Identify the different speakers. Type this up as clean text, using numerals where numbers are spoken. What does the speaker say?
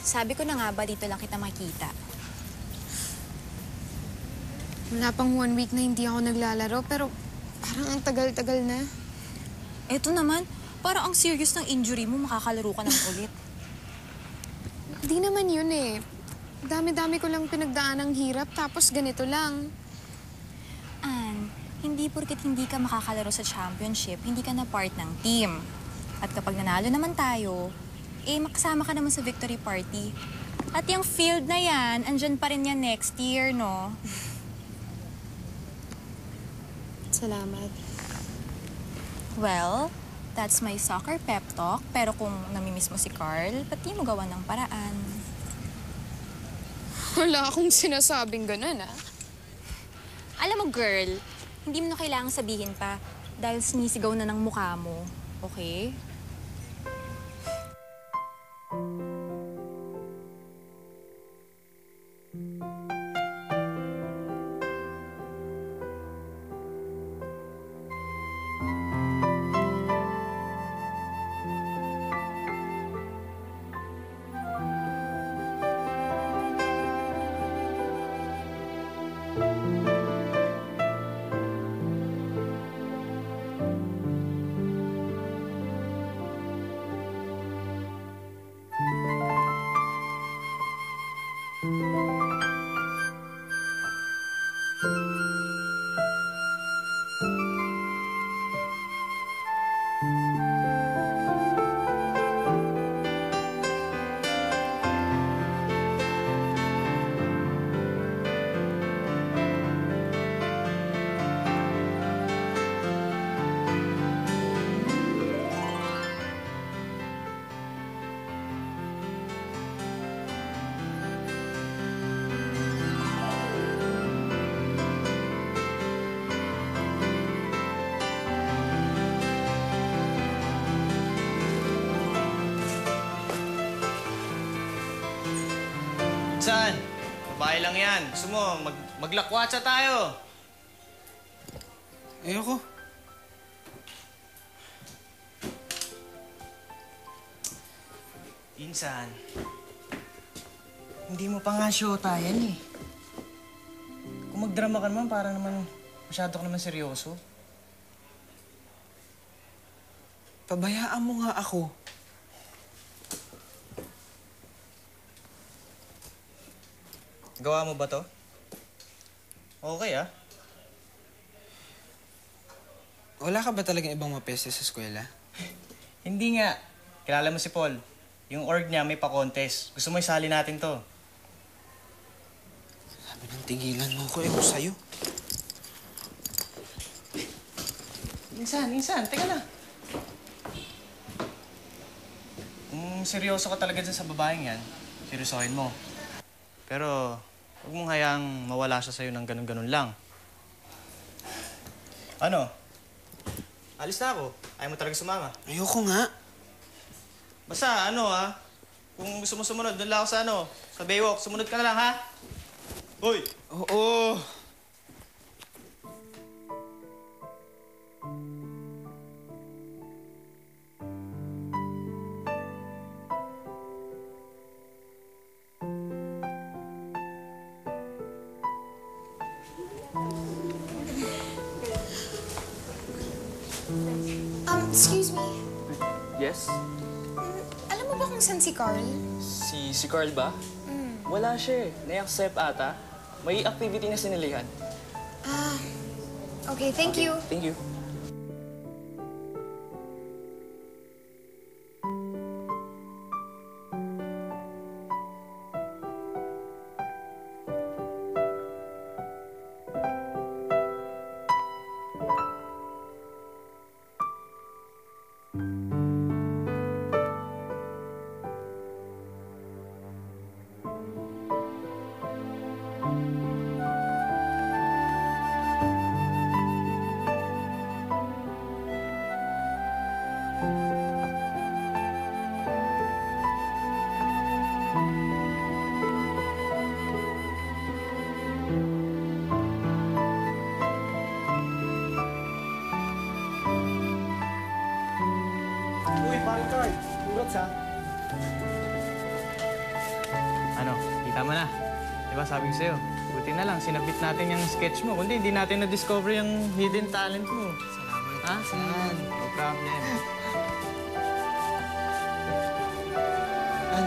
Speaker 1: Sabi ko na nga ba dito lang kita makita.
Speaker 2: Wala pang 1 week na hindi ako naglalaro, pero parang ang tagal-tagal na.
Speaker 1: Eto naman, parang ang serious ng injury mo, makakalaro ka ng ulit.
Speaker 2: Hindi naman yun eh. Dami-dami ko lang pinagdaan ng hirap, tapos ganito lang.
Speaker 1: Ann, hindi porket hindi ka makakalaro sa championship, hindi ka na part ng team. At kapag nanalo naman tayo, makasama ka naman sa victory party. At yung field na yan, andyan pa rin yan next year, no?
Speaker 2: Salamat.
Speaker 1: Well, that's my soccer pep talk. Pero kung namimiss mo si Carl, pati mo gawa ng paraan.
Speaker 2: Wala akong sinasabing ganun, ah.
Speaker 1: Alam mo, girl, hindi mo na kailangang sabihin pa dahil sinisigaw na ng mukha mo. Okay?
Speaker 3: Saan? Babae lang yan. Gusto mo, maglakwatsa tayo.
Speaker 4: Ayoko.
Speaker 3: Insan, hindi mo pa nga syota yan eh. Kung magdrama ka naman, para naman masyado ka naman seryoso.
Speaker 4: Pabayaan mo nga ako.
Speaker 3: Gawa mo ba to? Okay ah.
Speaker 4: Wala ka ba talagang ibang mapeste sa eskwela?
Speaker 3: Hindi nga. Kilala mo si Paul. Yung org niya may pa-contest. Gusto mo isali natin to?
Speaker 4: Sabi ng tigilan mo ko, ewan sa'yo.
Speaker 3: Insan, teka na. Kung seryoso ka talaga dyan sa babaeng yan, seryosohin mo. Pero huwag mong hayaang mawala siya sa'yo ng ganun-ganun lang. Ano? Alis na ako. Ayaw mo talaga sumama.
Speaker 4: Ayoko nga.
Speaker 3: Basta, kung gusto mo sumunod, doon lang ako sa Baywalk. Sumunod ka na lang, ha? Hoy!
Speaker 4: Oo.
Speaker 2: Excuse me.
Speaker 5: Yes?
Speaker 2: Alam mo ba kung saan si Carl?
Speaker 5: Si Carl ba? Wala siya eh. Na-accept ata. May activity na sinilihan.
Speaker 2: Ah, okay. Thank you.
Speaker 5: Thank you.
Speaker 6: Uy, pare Carl. Congrats ha.
Speaker 3: Kita mo na. Di ba sabi ko sa'yo, buti na lang, sinabit natin yung sketch mo. Kundi hindi natin na-discover yung hidden talent mo.
Speaker 4: Salamat.
Speaker 3: Ha? No problem.
Speaker 4: An,